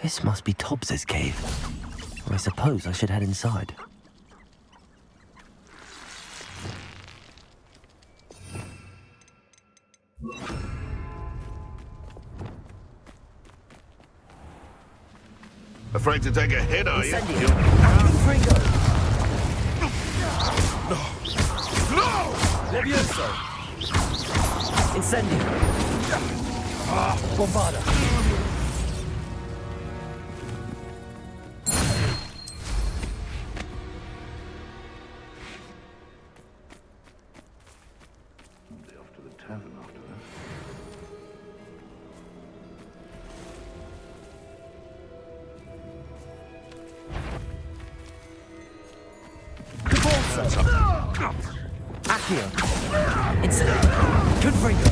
This must be Tobbs's cave. I suppose I should head inside. Afraid to take a hit, are you? Fringo! No! Levioso! Incendio! Bombarda! Be off to the tavern after that. Accio! Incendio! Confringo!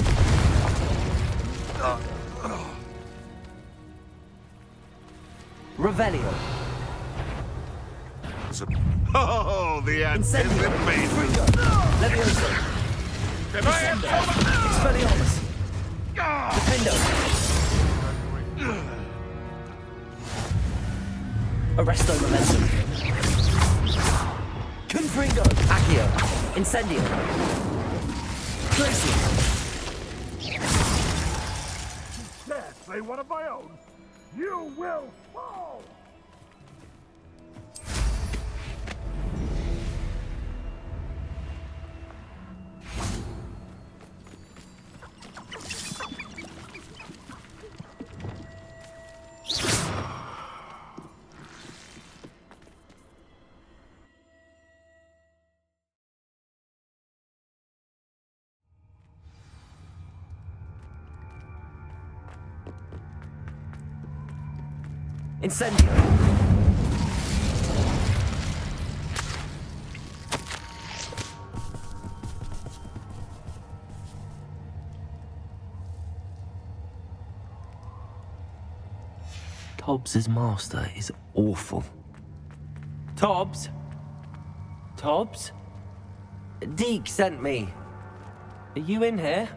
Revelio! Oh, the Incendio! Confringo! Levioso! Descendo! Expelliarmus! Defendo! Arresto Momentum! Confringo! Accio! Incendio! Glacier! Dare say one of my own. You will fall! Incendio! Tobbs's master is awful. Tobbs? Tobbs? Deke sent me. Are you in here?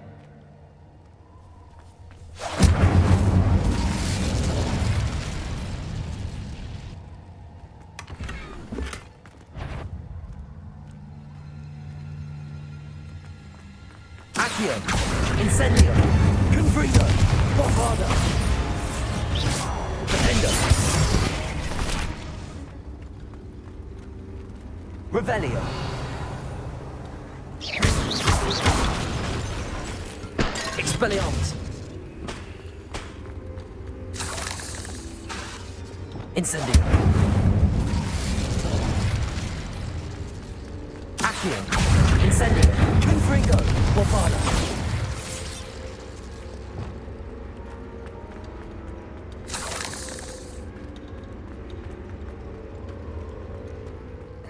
Accio! Incendio! Confringo! Bombarda! Defendo! Revelio! Expelliarmus! Incendio! Accio! Incendio! Confringo! Bombarda!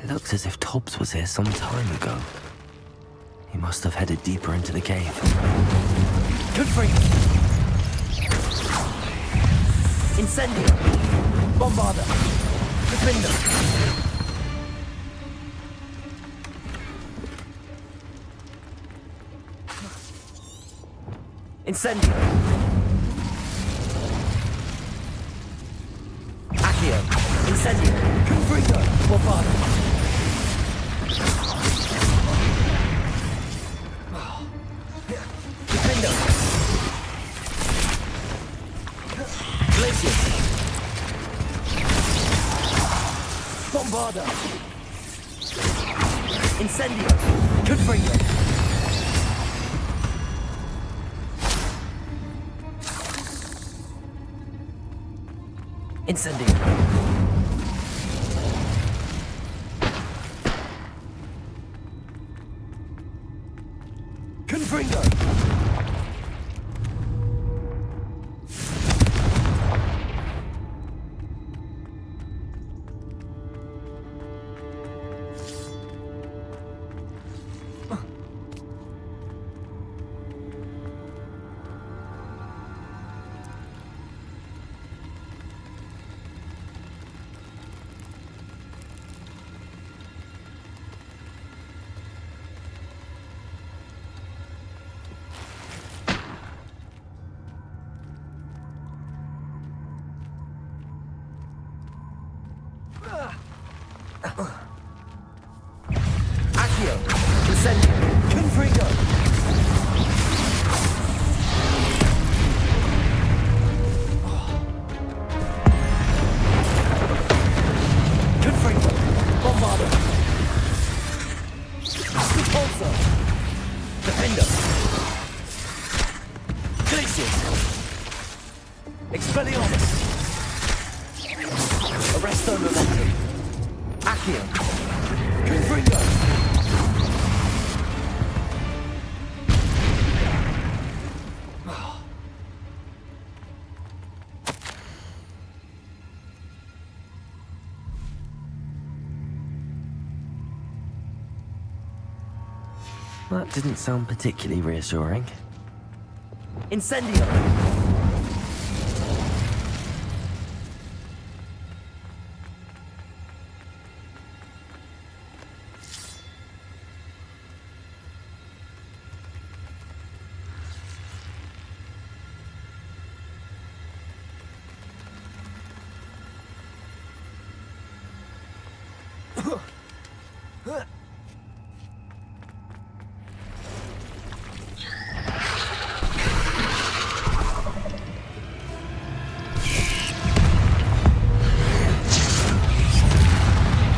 It looks as if Tobbs was here some time ago. He must have headed deeper into the cave. Confringo! Incendio! Bombarda! Defendo! Incendio! Accio! Incendio! Confringo! Bombarda! Defendo! Glacier! Bombarda! Incendio! Confringo! Incendio! Confringo! Accio. Incendio. Confringo. Confringo. Bombardo. Repulsor. Defender. Glacius. Expelliarmus. Arresto Momentum. Accio. Confringo. That didn't sound particularly reassuring. Incendio.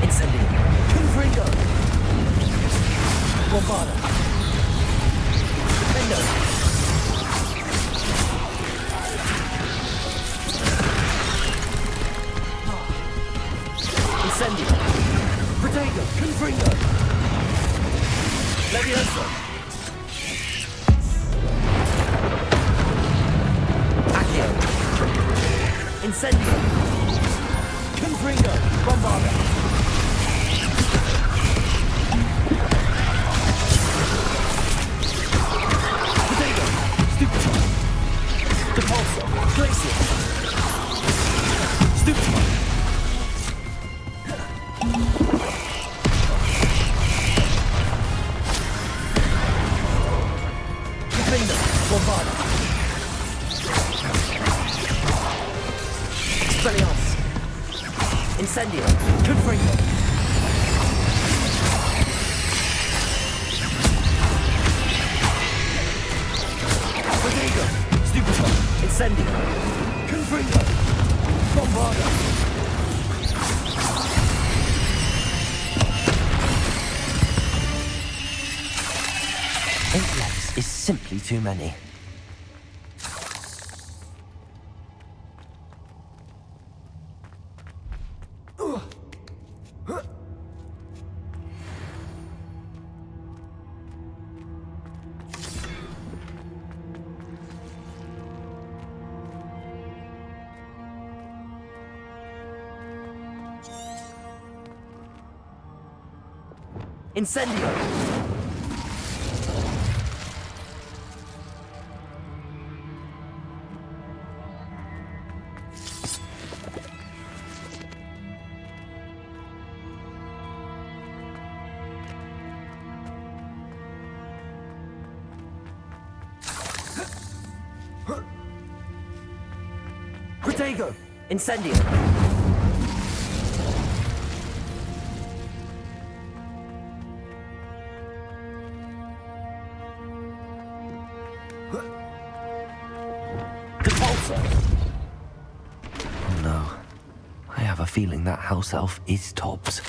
Incendio. Confringo. Bombardo. Defender. Incendio. Protego. Confringo. Levioso. Accio. Incendio. Confringo. Bombardo. Protego. Stupefy. Repulsor. Glacier. Stupefy. Defender. Bombardo. Expelliarmus. Incendio. Confringo. Protego. Stupefy. Incendio. Confringo. Bombardo. Eight legs is simply too many. Incendio. Protego. Incendio. Repulsor. Oh no. I have a feeling that house elf is Tobbs.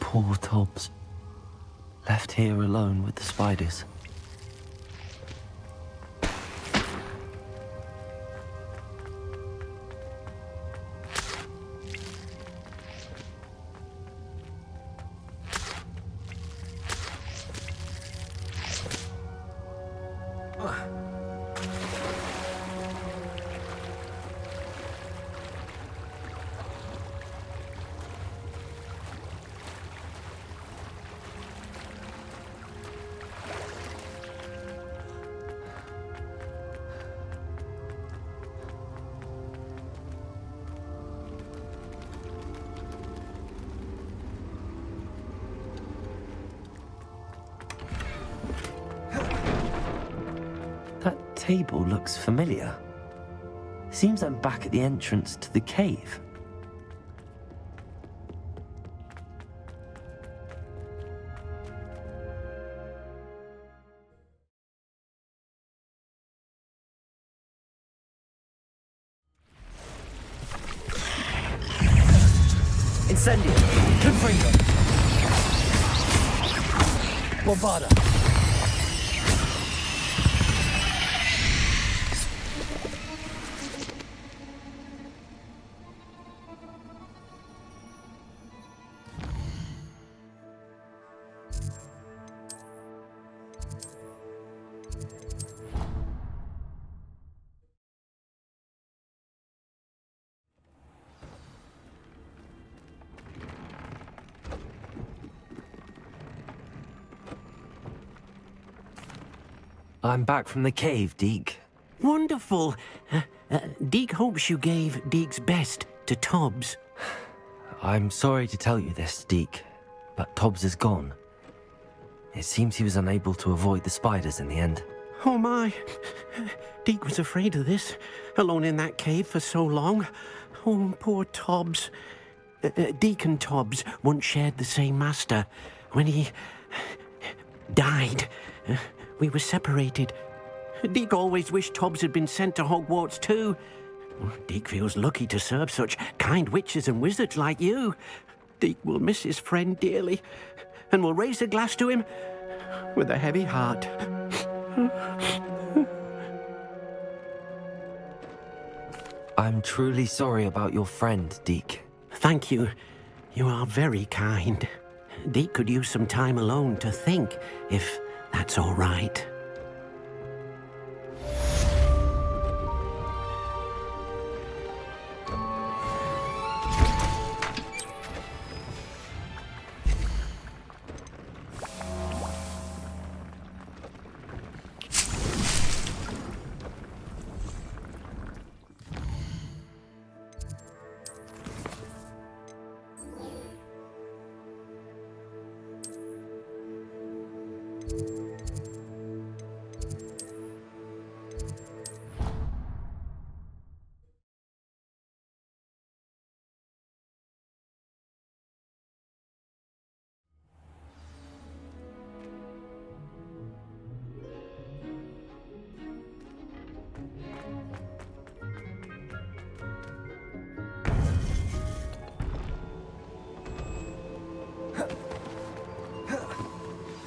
Poor Tobbs. Left here alone with the spiders. table looks familiar. Seems I'm back at the entrance to the cave. Incendio! Confringo! Bombarda! I'm back from the cave, Deke. Wonderful. Deke hopes you gave Deke's best to Tobbs. I'm sorry to tell you this, Deke, but Tobbs is gone. It seems he was unable to avoid the spiders in the end. Oh my. Deke was afraid of this, alone in that cave for so long. Oh, poor Tobbs. Deke and Tobbs once shared the same master. When he died, we were separated. Deke always wished Tobbs had been sent to Hogwarts too. Deke feels lucky to serve such kind witches and wizards like you. Deke will miss his friend dearly, and will raise a glass to him with a heavy heart. I'm truly sorry about your friend, Deke. Thank you. You are very kind. Deke could use some time alone to think, if that's all right.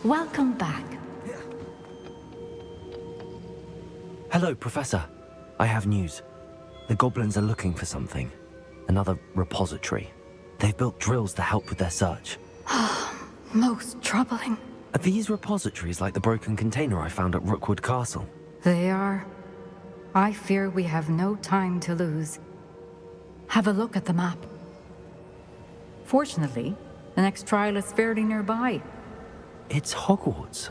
Welcome back. Hello, Professor. I have news. The goblins are looking for something. Another repository. They've built drills to help with their search. Most troubling. Are these repositories like the broken container I found at Rookwood Castle? They are. I fear we have no time to lose. Have a look at the map. Fortunately, the next trial is fairly nearby. It's Hogwarts.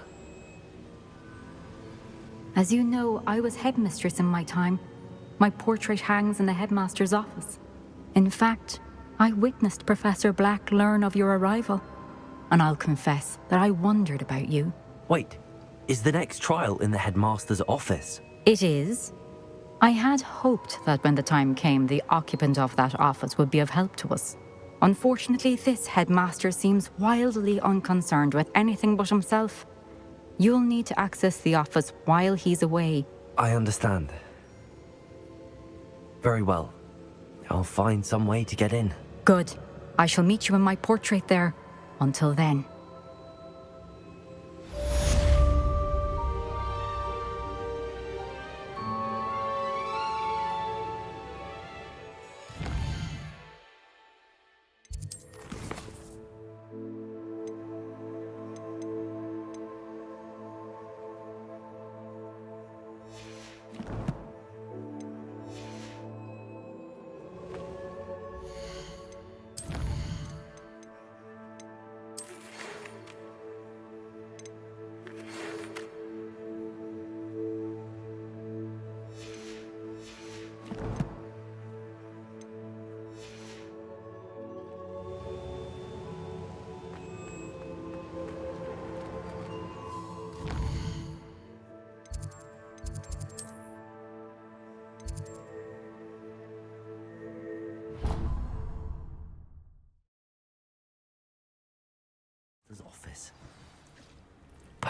As you know, I was headmistress in my time. My portrait hangs in the headmaster's office. In fact, I witnessed Professor Black learn of your arrival. And I'll confess that I wondered about you. Wait, is the next trial in the headmaster's office? It is. I had hoped that when the time came, the occupant of that office would be of help to us. Unfortunately, this headmaster seems wildly unconcerned with anything but himself. You'll need to access the office while he's away. I understand. Very well. I'll find some way to get in. Good. I shall meet you in my portrait there. Until then.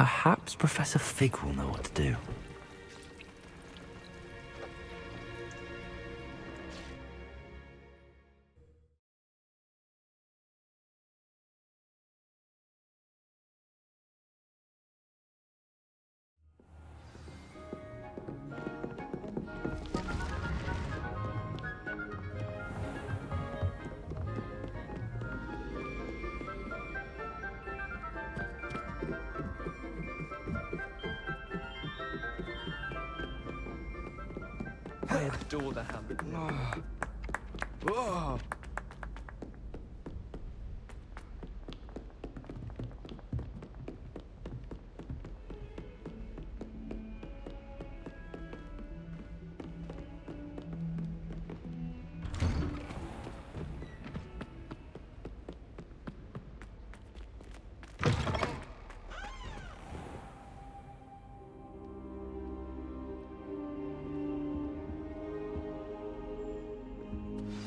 Perhaps Professor Fig will know what to do. I adore the Hamlet.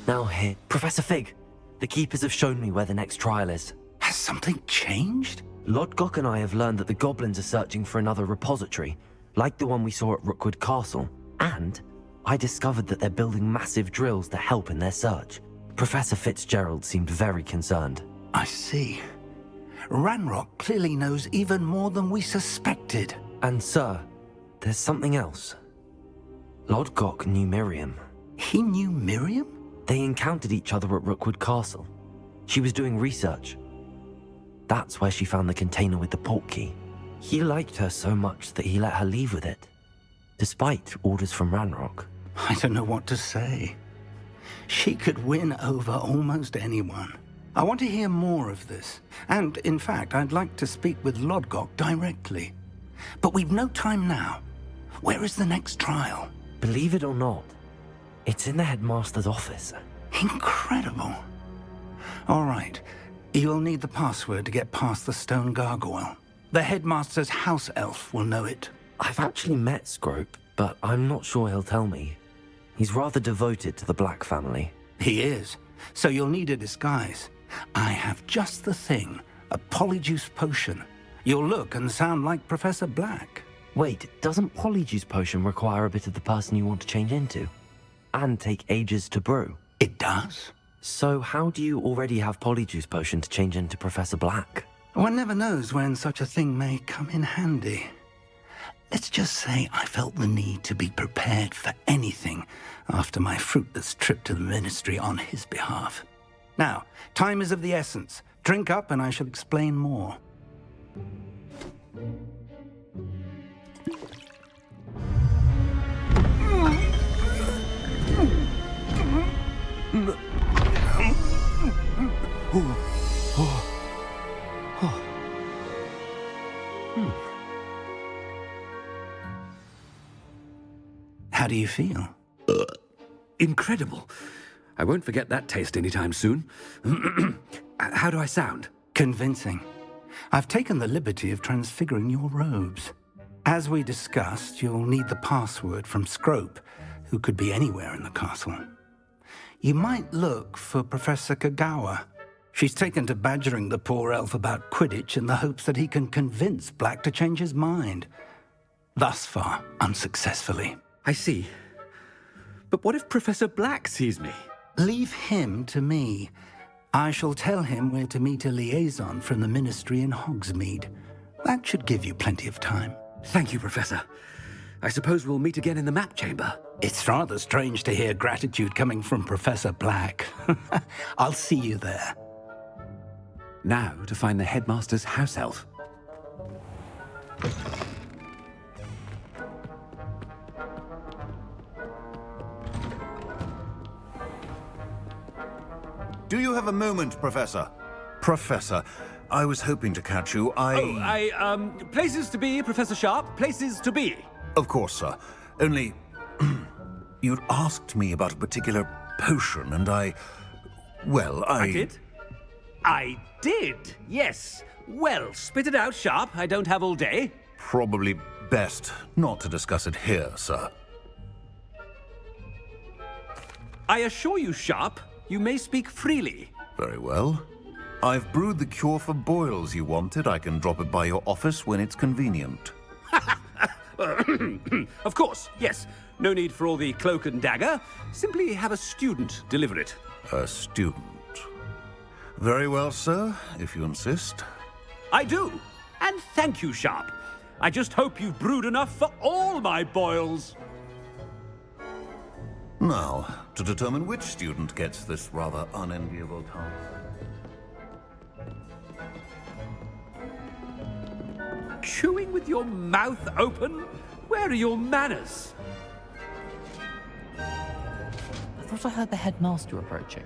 Now here, Professor Fig, the Keepers have shown me where the next trial is. Has something changed? Lodgok and I have learned that the goblins are searching for another repository, like the one we saw at Rookwood Castle. And I discovered that they're building massive drills to help in their search. Professor Fitzgerald seemed very concerned. I see. Ranrock clearly knows even more than we suspected. And sir, there's something else. Lodgok knew Miriam. He knew Miriam? They encountered each other at Rookwood Castle. She was doing research. That's where she found the container with the portkey. He liked her so much that he let her leave with it, despite orders from Ranrock. I don't know what to say. She could win over almost anyone. I want to hear more of this. And, in fact, I'd like to speak with Lodgok directly. But we've no time now. Where is the next trial? Believe it or not, it's in the headmaster's office. Incredible. All right. You'll need the password to get past the stone gargoyle. The headmaster's house elf will know it. I've actually met Scrope, but I'm not sure he'll tell me. He's rather devoted to the Black family. He is. So you'll need a disguise. I have just the thing. A polyjuice potion. You'll look and sound like Professor Black. Wait, doesn't Polyjuice Potion require a bit of the person you want to change into? And take ages to brew? It does. So how do you already have Polyjuice Potion to change into Professor Black? One never knows when such a thing may come in handy. Let's just say I felt the need to be prepared for anything after my fruitless trip to the Ministry on his behalf. Now, time is of the essence. Drink up and I shall explain more. How do you feel? Incredible. I won't forget that taste anytime soon. How do I sound? Convincing. I've taken the liberty of transfiguring your robes. As we discussed, you'll need the password from Scrope, who could be anywhere in the castle. You might look for Professor Kagawa. She's taken to badgering the poor elf about Quidditch in the hopes that he can convince Black to change his mind. Thus far, unsuccessfully. I see. But what if Professor Black sees me? Leave him to me. I shall tell him where to meet a liaison from the Ministry in Hogsmeade. That should give you plenty of time. Thank you, Professor. I suppose we'll meet again in the map chamber. It's rather strange to hear gratitude coming from Professor Black. I'll see you there. Now to find the headmaster's house elf. Do you have a moment, Professor? Professor, I was hoping to catch you. Places to be, Professor Sharp, places to be. Of course, sir. Only... you'd asked me about a particular potion, and I did? I did, yes. Well, spit it out, Sharp. I don't have all day. Probably best not to discuss it here, sir. I assure you, Sharp, you may speak freely. Very well. I've brewed the cure for boils you wanted. I can drop it by your office when it's convenient. Of course, yes. No need for all the cloak and dagger. Simply have a student deliver it. A student. Very well, sir, if you insist. I do. And thank you, Sharp. I just hope you've brewed enough for all my boils. Now, to determine which student gets this rather unenviable task. Chewing with your mouth open? Where are your manners? I thought I heard the headmaster approaching.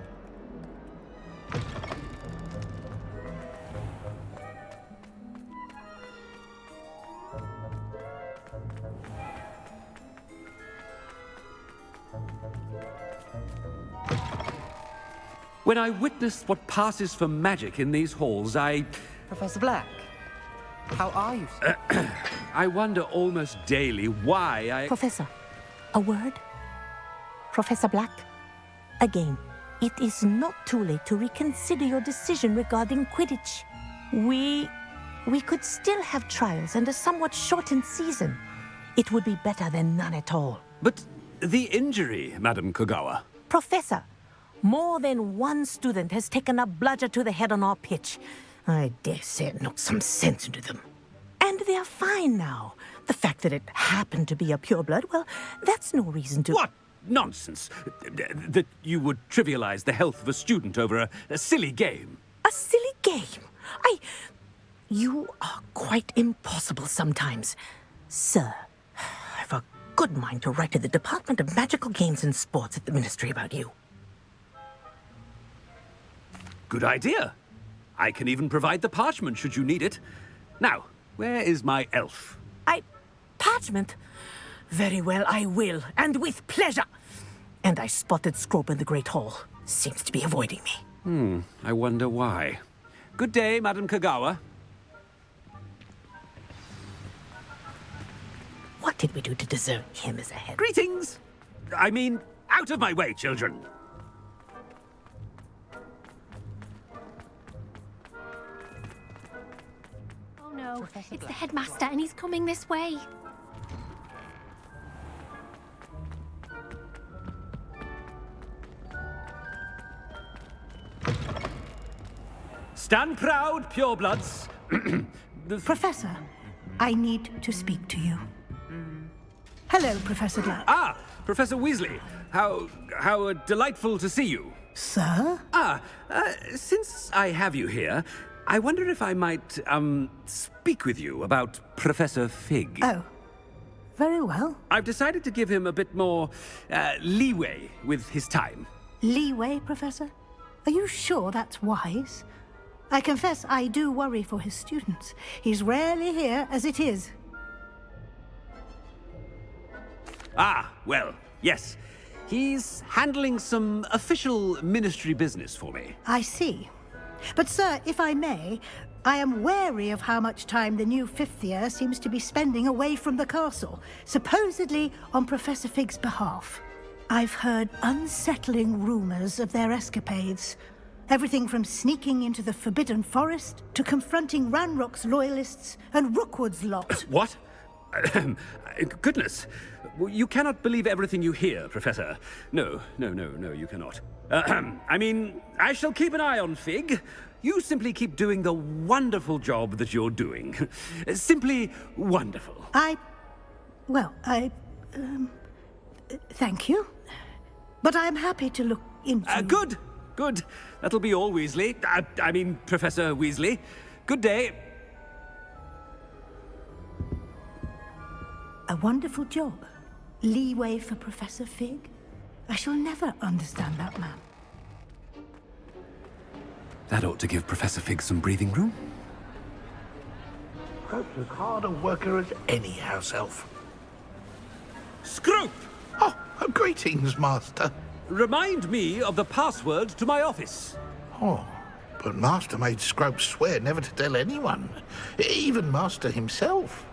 When I witness what passes for magic in these halls, Professor Black, how are you, sir? I wonder almost daily why I... Professor, a word? Professor Black, again, it is not too late to reconsider your decision regarding Quidditch. We could still have trials and a somewhat shortened season. It would be better than none at all. But the injury, Madam Kogawa. Professor, more than one student has taken a bludger to the head on our pitch. I dare say it knocked some sense into them. And they're fine now. The fact that it happened to be a pureblood, well, that's no reason to... What nonsense! That you would trivialize the health of a student over a silly game. A silly game? You are quite impossible sometimes. Sir, I've a good mind to write to the Department of Magical Games and Sports at the Ministry about you. Good idea. I can even provide the parchment should you need it. Now, where is my elf? Parchment? Very well, I will, and with pleasure. And I spotted Scrope in the Great Hall. Seems to be avoiding me. I wonder why. Good day, Madam Kogawa. What did we do to deserve him as a head? Greetings! I mean, out of my way, children. Oh no, it's the headmaster and he's coming this way. Stand proud, purebloods. Professor, I need to speak to you. Hello, Professor Black. Ah, Professor Weasley. How delightful to see you. Sir? Since I have you here, I wonder if I might, speak with you about Professor Fig. Oh, very well. I've decided to give him a bit more, leeway with his time. Leeway, Professor? Are you sure that's wise? I confess I do worry for his students. He's rarely here as it is. Ah, well, yes. He's handling some official ministry business for me. I see. But, sir, if I may, I am wary of how much time the new fifth year seems to be spending away from the castle, supposedly on Professor Fig's behalf. I've heard unsettling rumors of their escapades. Everything from sneaking into the Forbidden Forest to confronting Ranrock's loyalists and Rookwood's lot. What? Goodness. You cannot believe everything you hear, Professor. No, you cannot. I mean, I shall keep an eye on Fig. You simply keep doing the wonderful job that you're doing. Simply wonderful. Thank you. But I'm happy to look into... Good. That'll be all, Weasley. I mean, Professor Weasley. Good day. A wonderful job. Leeway for Professor Fig? I shall never understand that man. That ought to give Professor Fig some breathing room. Perhaps as hard a worker as any house elf. Scrope! Oh, greetings, Master. Remind me of the password to my office. Oh, but Master made Scrope swear never to tell anyone, even Master himself.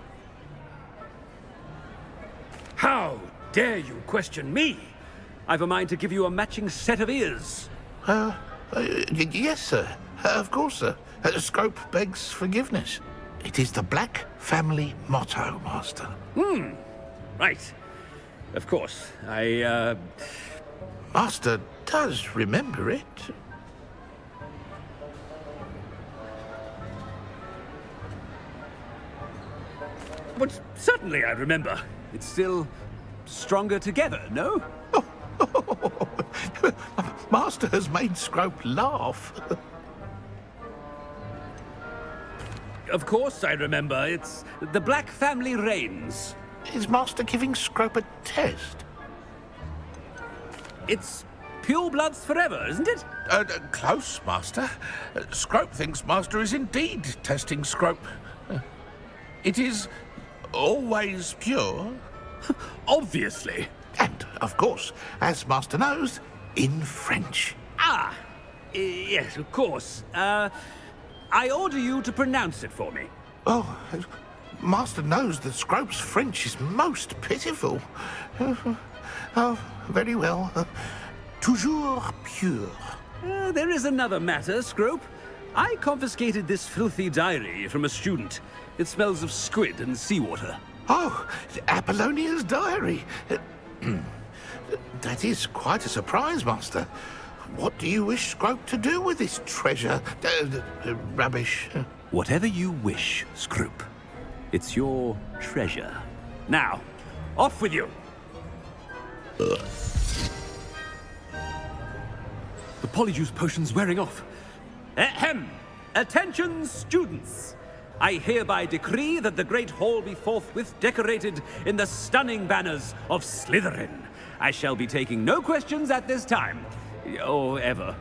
How dare you question me? I've a mind to give you a matching set of ears. Yes, sir. Of course, sir. Scrope begs forgiveness. It is the Black family motto, Master. Right. Of course. Master does remember it. But certainly I remember. It's still stronger together, no? Master has made Scrope laugh. Of course I remember. It's the Black family reigns. Is Master giving Scrope a test? It's pure bloods forever, isn't it? Close, Master. Scrope thinks Master is indeed testing Scrope. It is always pure. Obviously. And, of course, as Master knows, in French. Yes, of course. I order you to pronounce it for me. Oh, Master knows that Scrope's French is most pitiful. Oh, very well. Toujours pure. There is another matter, Scrope. I confiscated this filthy diary from a student. It smells of squid and seawater. Oh, Apollonia's diary. That is quite a surprise, Master. What do you wish Scrope to do with this treasure? Rubbish. Whatever you wish, Scrope. It's your treasure. Now, off with you. The polyjuice potion's wearing off. Ahem! Attention, students! I hereby decree that the Great Hall be forthwith decorated in the stunning banners of Slytherin. I shall be taking no questions at this time. Or ever.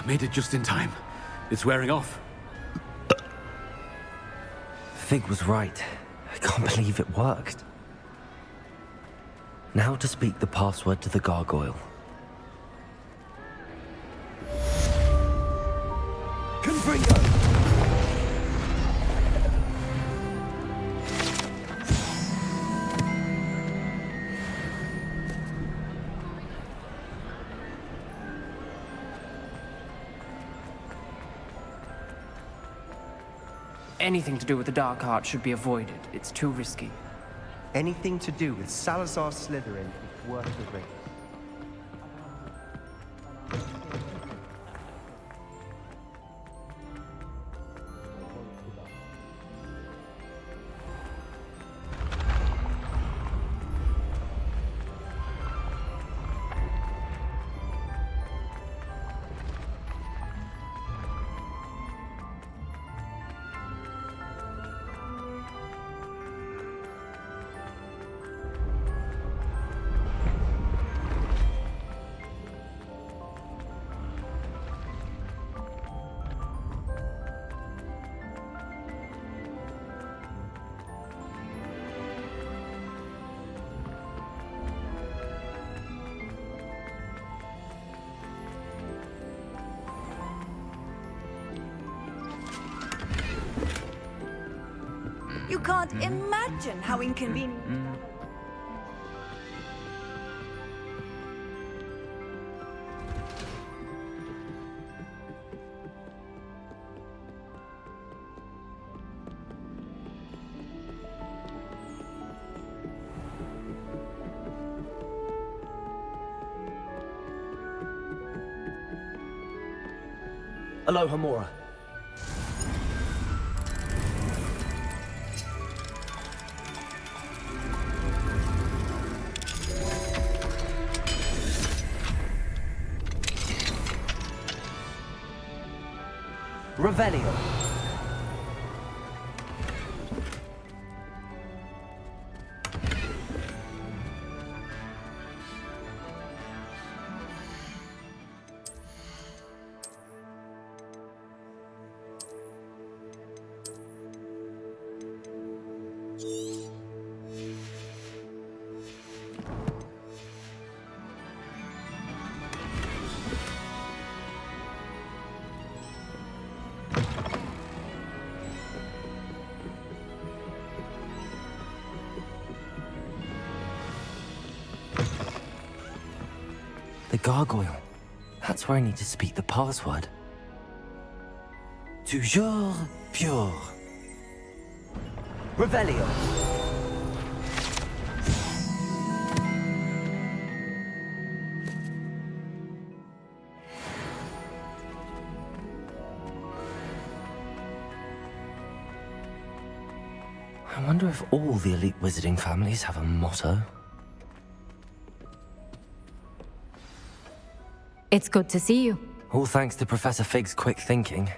Made it just in time. It's wearing off. Fig was right. I can't believe it worked. Now to speak the password to the gargoyle. Confringo! Anything to do with the dark art should be avoided. It's too risky. Anything to do with Salazar Slytherin is worth the risk. You can't imagine how inconvenient. Aloha, Mora. Revelio. gargoyle. That's where I need to speak the password. Toujours pure. Revelio. I wonder if all the elite wizarding families have a motto. It's good to see you. All thanks to Professor Fig's quick thinking.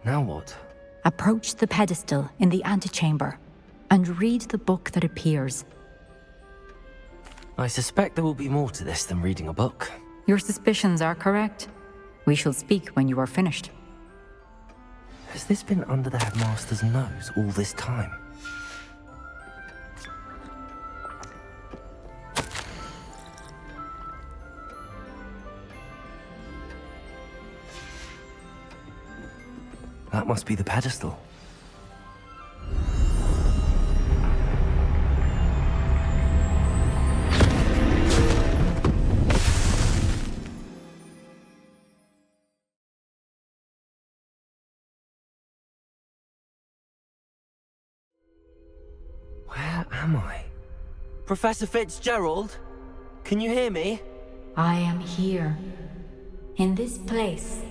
Now what? Approach the pedestal in the antechamber and read the book that appears. I suspect there will be more to this than reading a book. Your suspicions are correct. We shall speak when you are finished. Has this been under the headmaster's nose all this time? That must be the pedestal. Where am I? Professor Fitzgerald? Can you hear me? I am here. In this place,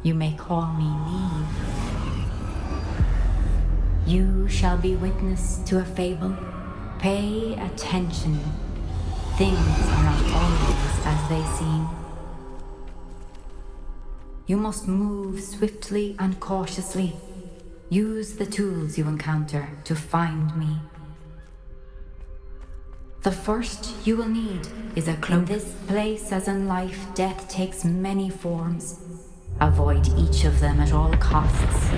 you may call me Neve. You shall be witness to a fable. Pay attention. Things are not always as they seem. You must move swiftly and cautiously. Use the tools you encounter to find me. The first you will need is a cloak. In this place, as in life, death takes many forms. Avoid each of them at all costs.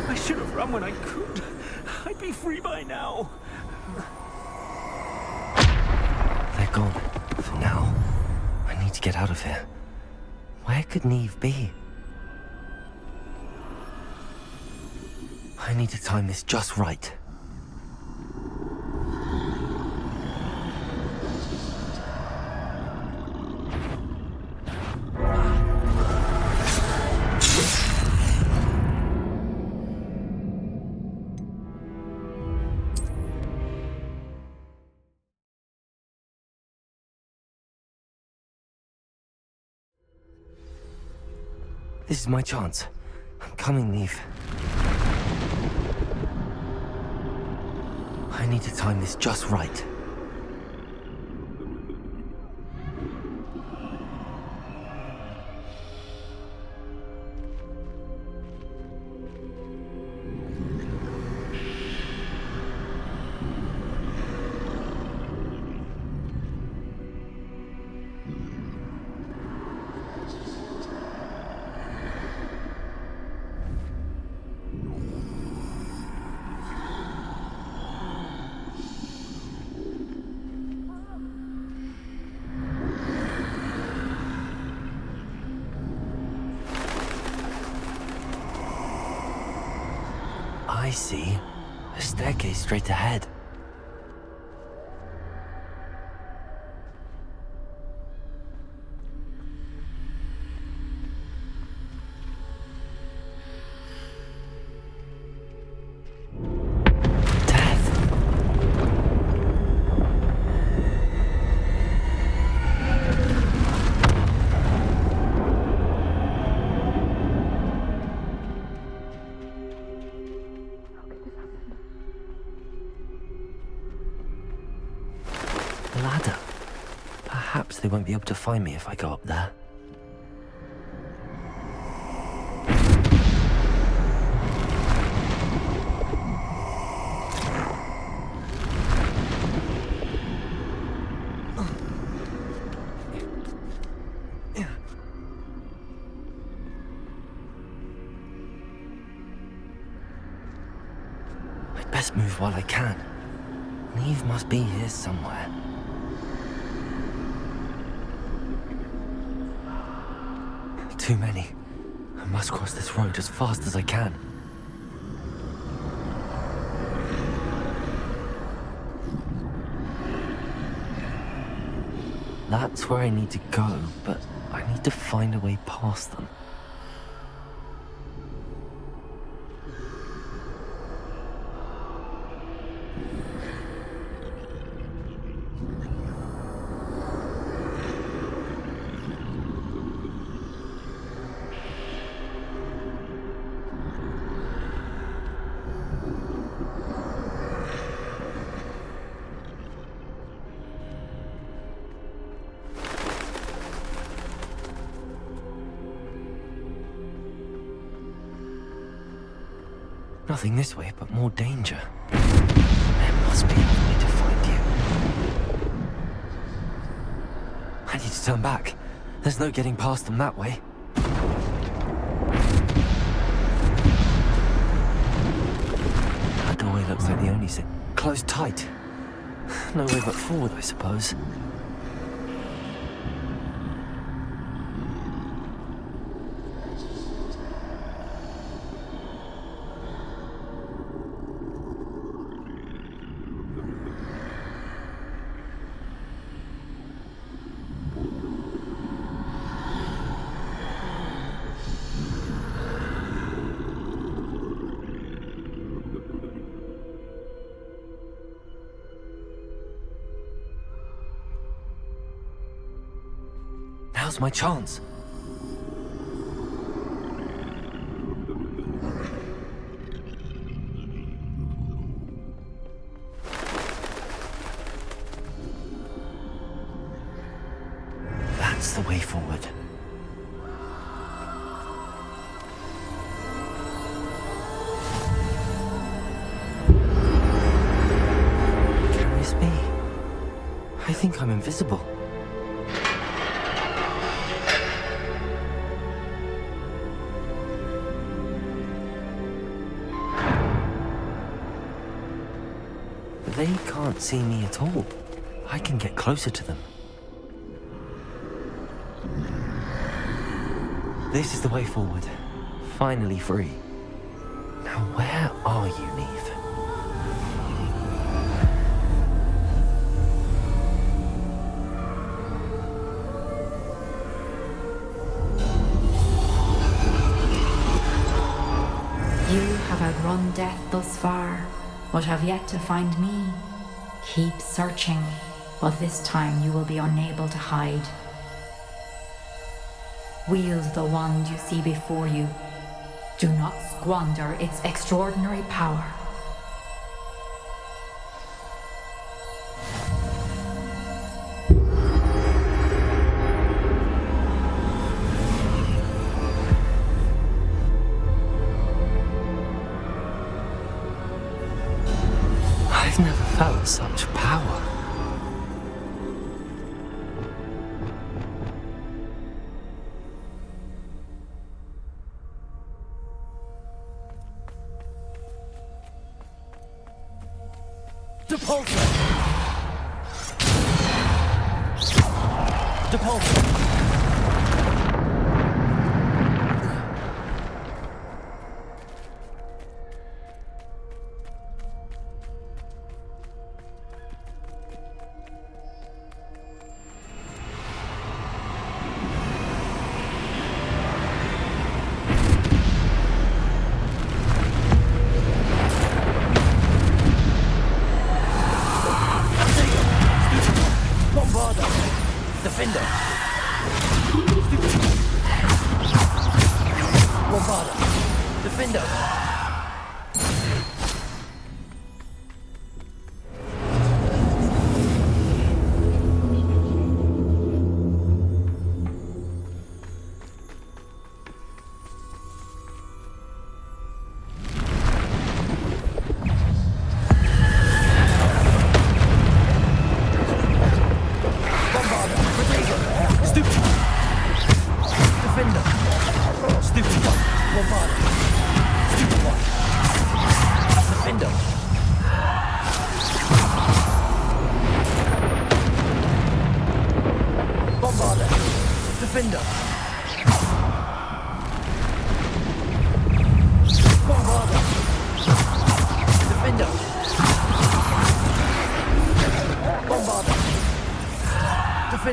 I should have run when I could. I'd be free by now. They're gone. For now. I need to get out of here. Where could Neve be? I need to time this just right. This is my chance. I'm coming, Neve. I need to time this just right. I see. A staircase straight ahead. Ladder. Perhaps they won't be able to find me if I go up there. Best move while I can. Neve must be here somewhere. Too many. I must cross this road as fast as I can. That's where I need to go, but I need to find a way past them. Nothing this way, but more danger. There must be another way to find you. I need to turn back. There's no getting past them that way. That doorway looks like the only thing. Closed tight. No way but forward, I suppose. Now's my chance. That's the way forward. Carries me. I think I'm invisible. They can't see me at all. I can get closer to them. This is the way forward. Finally free. Now where are you, Neve? You have outrun death thus far, but have yet to find me. Keep searching, but this time you will be unable to hide. Wield the wand you see before you. Do not squander its extraordinary power. I've never felt such power. Depulsor! Depulsor! Defender! Lombardo! Defender! Defender! Stupid one! Lombardo! Stupid one!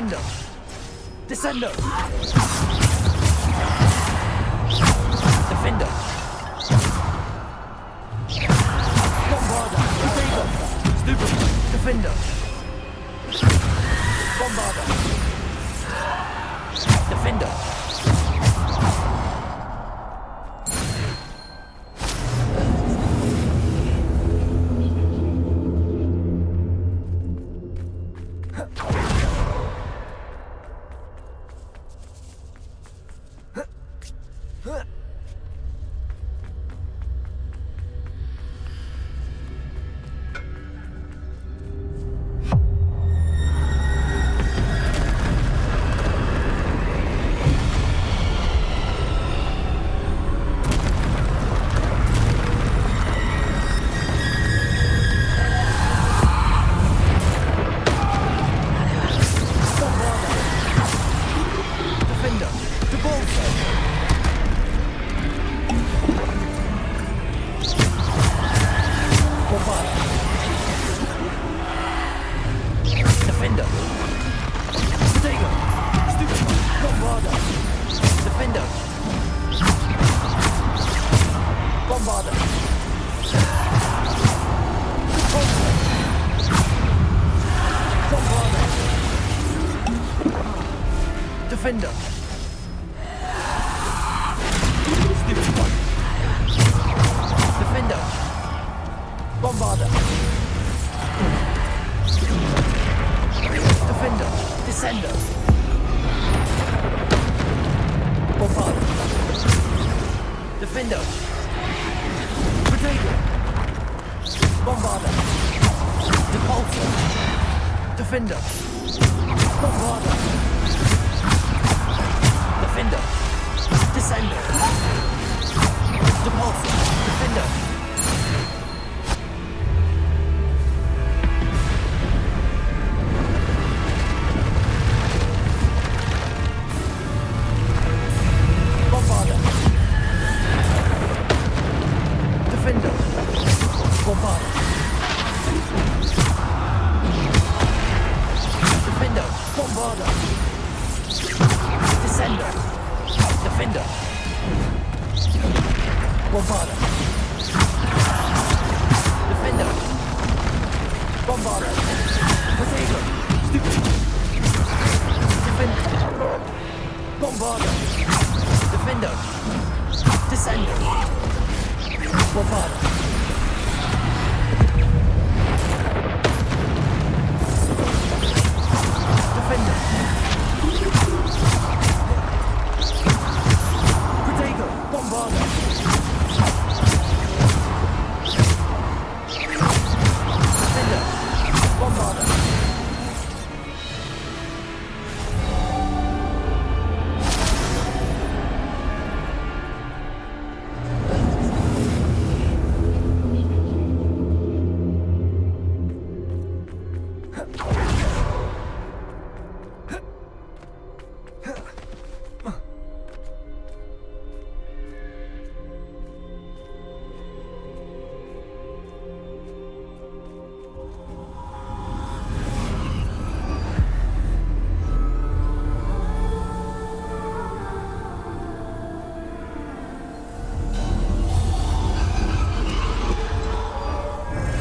Defender! Descender! Defender! Bombarder! Potato! Stupid! Defender! Bombarder! Defender! Defender! Stupid one! Defender! Bombarder! Defender! Descender! Bombarder! Defender! Potato! Bombarder! Repulsor! Defender! Bombarder! Defender! Descender! Repulsor! Defender! Bombarder! Defender! Bombarder! Defender! Bombarder! Descender! Defender! Bombarder! Defender! Bombarder! Potato! Stupid! Defender! Bombarder! Defender! Descender! Bombarder! Defender! Potato! Bombarder! Defender! Bombarder!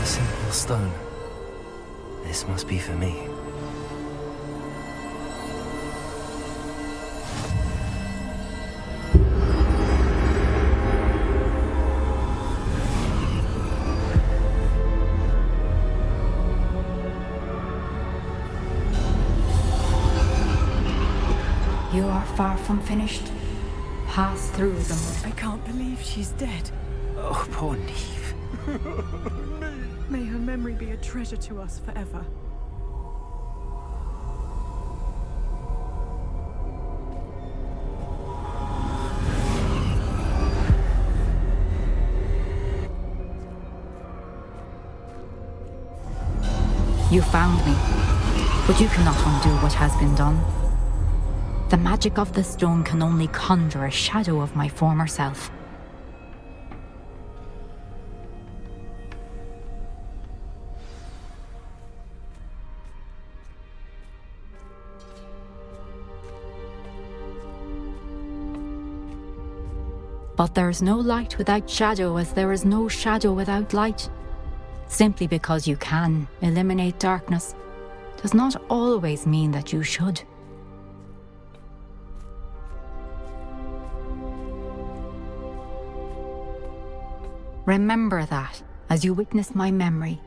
Simple stone. This must be for me. You are far from finished. Pass through them. I can't believe she's dead. Oh, poor Neve. May her memory be a treasure to us forever. You found me, but you cannot undo what has been done. The magic of the stone can only conjure a shadow of my former self. But there's no light without shadow, as there is no shadow without light. Simply because you can eliminate darkness does not always mean that you should. Remember that as you witness my memory.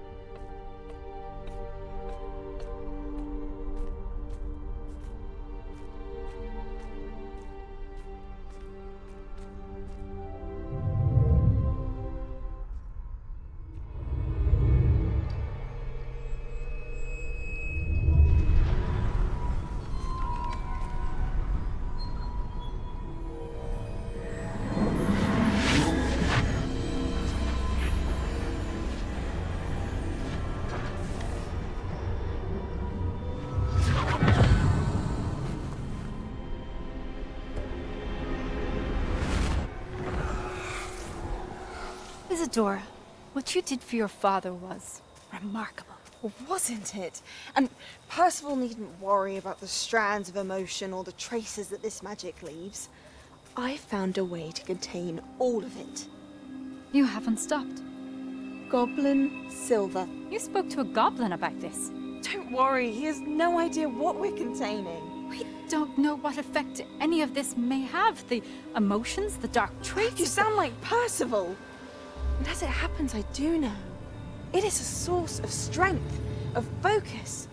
Isadora, what you did for your father was remarkable. Well, wasn't it? And Percival needn't worry about the strands of emotion or the traces that this magic leaves. I found a way to contain all of it. You haven't stopped. Goblin Silver. You spoke to a goblin about this. Don't worry, he has no idea what we're containing. We don't know what effect any of this may have. The emotions, the dark traits. You sound like Percival. And as it happens, I do know. It is a source of strength, of focus.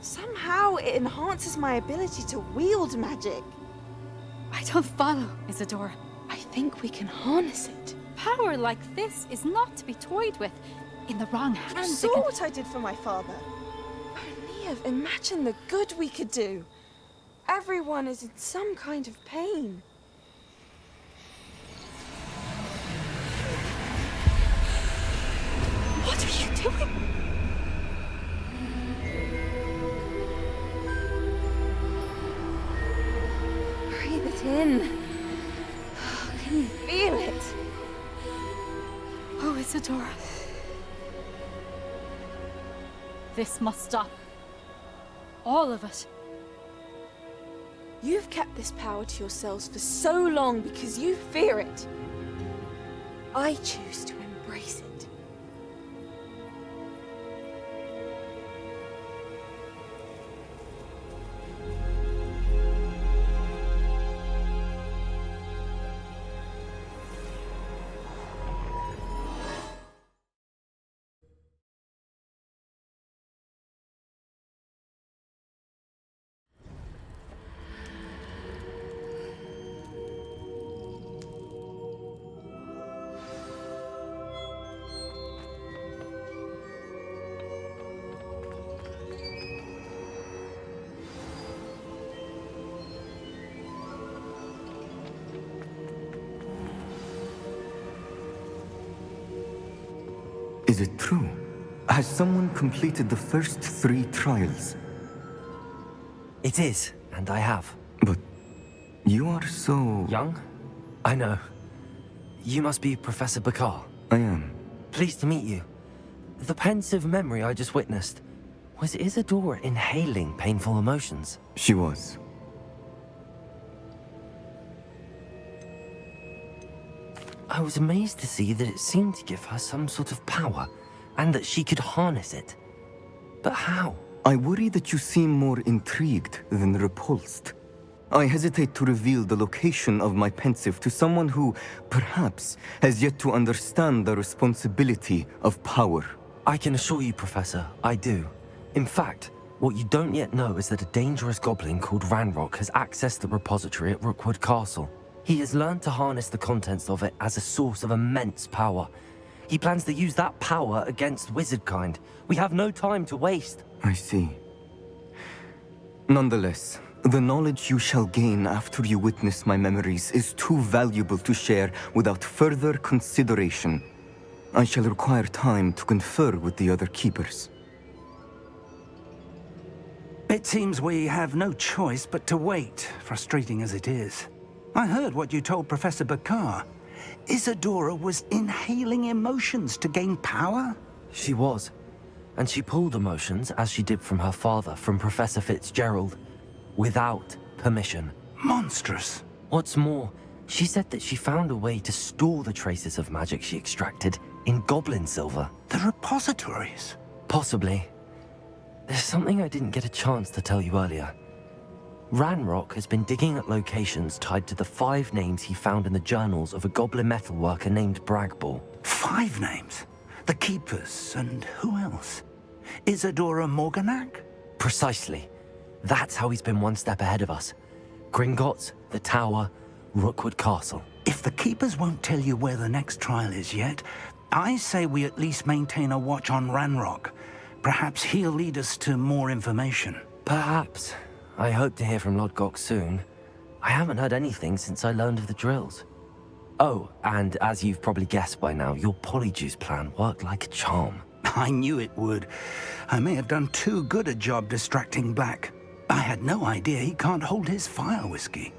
Somehow it enhances my ability to wield magic. I don't follow, Isadora. I think we can harness it. Power like this is not to be toyed with. In the wrong hands. You saw what I did for my father. Oh, Neve, imagine the good we could do. Everyone is in some kind of pain. What are you doing? Breathe it in. Can you feel it? Oh, Isadora. This must stop. All of it. You've kept this power to yourselves for so long because you fear it. I choose to embrace it. Is it true? Has someone completed the first 3 trials? It is, and I have. But you are so... young? I know. You must be Professor Bakar. I am. Pleased to meet you. The pensive memory I just witnessed, was Isadora inhaling painful emotions? She was. I was amazed to see that it seemed to give her some sort of power, and that she could harness it. But how? I worry that you seem more intrigued than repulsed. I hesitate to reveal the location of my pensive to someone who, perhaps, has yet to understand the responsibility of power. I can assure you, Professor, I do. In fact, what you don't yet know is that a dangerous goblin called Ranrock has accessed the repository at Rookwood Castle. He has learned to harness the contents of it as a source of immense power. He plans to use that power against wizardkind. We have no time to waste. I see. Nonetheless, the knowledge you shall gain after you witness my memories is too valuable to share without further consideration. I shall require time to confer with the other keepers. It seems we have no choice but to wait, frustrating as it is. I heard what you told Professor Bakar. Isadora was inhaling emotions to gain power? She was. And she pulled emotions, as she did from her father, from Professor Fitzgerald, without permission. Monstrous. What's more, She said that she found a way to store the traces of magic she extracted in goblin silver. The repositories? Possibly. There's something I didn't get a chance to tell you earlier. Ranrock has been digging at locations tied to the 5 names he found in the journals of a goblin metalworker named Bragball. 5 names? The Keepers, and who else? Isadora Morganac? Precisely. That's how he's been one step ahead of us. Gringotts, the Tower, Rookwood Castle. If the Keepers won't tell you where the next trial is yet, I say we at least maintain a watch on Ranrock. Perhaps he'll lead us to more information. Perhaps. I hope to hear from Lodgok soon. I haven't heard anything since I learned of the drills. Oh, and as you've probably guessed by now, your polyjuice plan worked like a charm. I knew it would. I may have done too good a job distracting Black. I had no idea he can't hold his fire whiskey.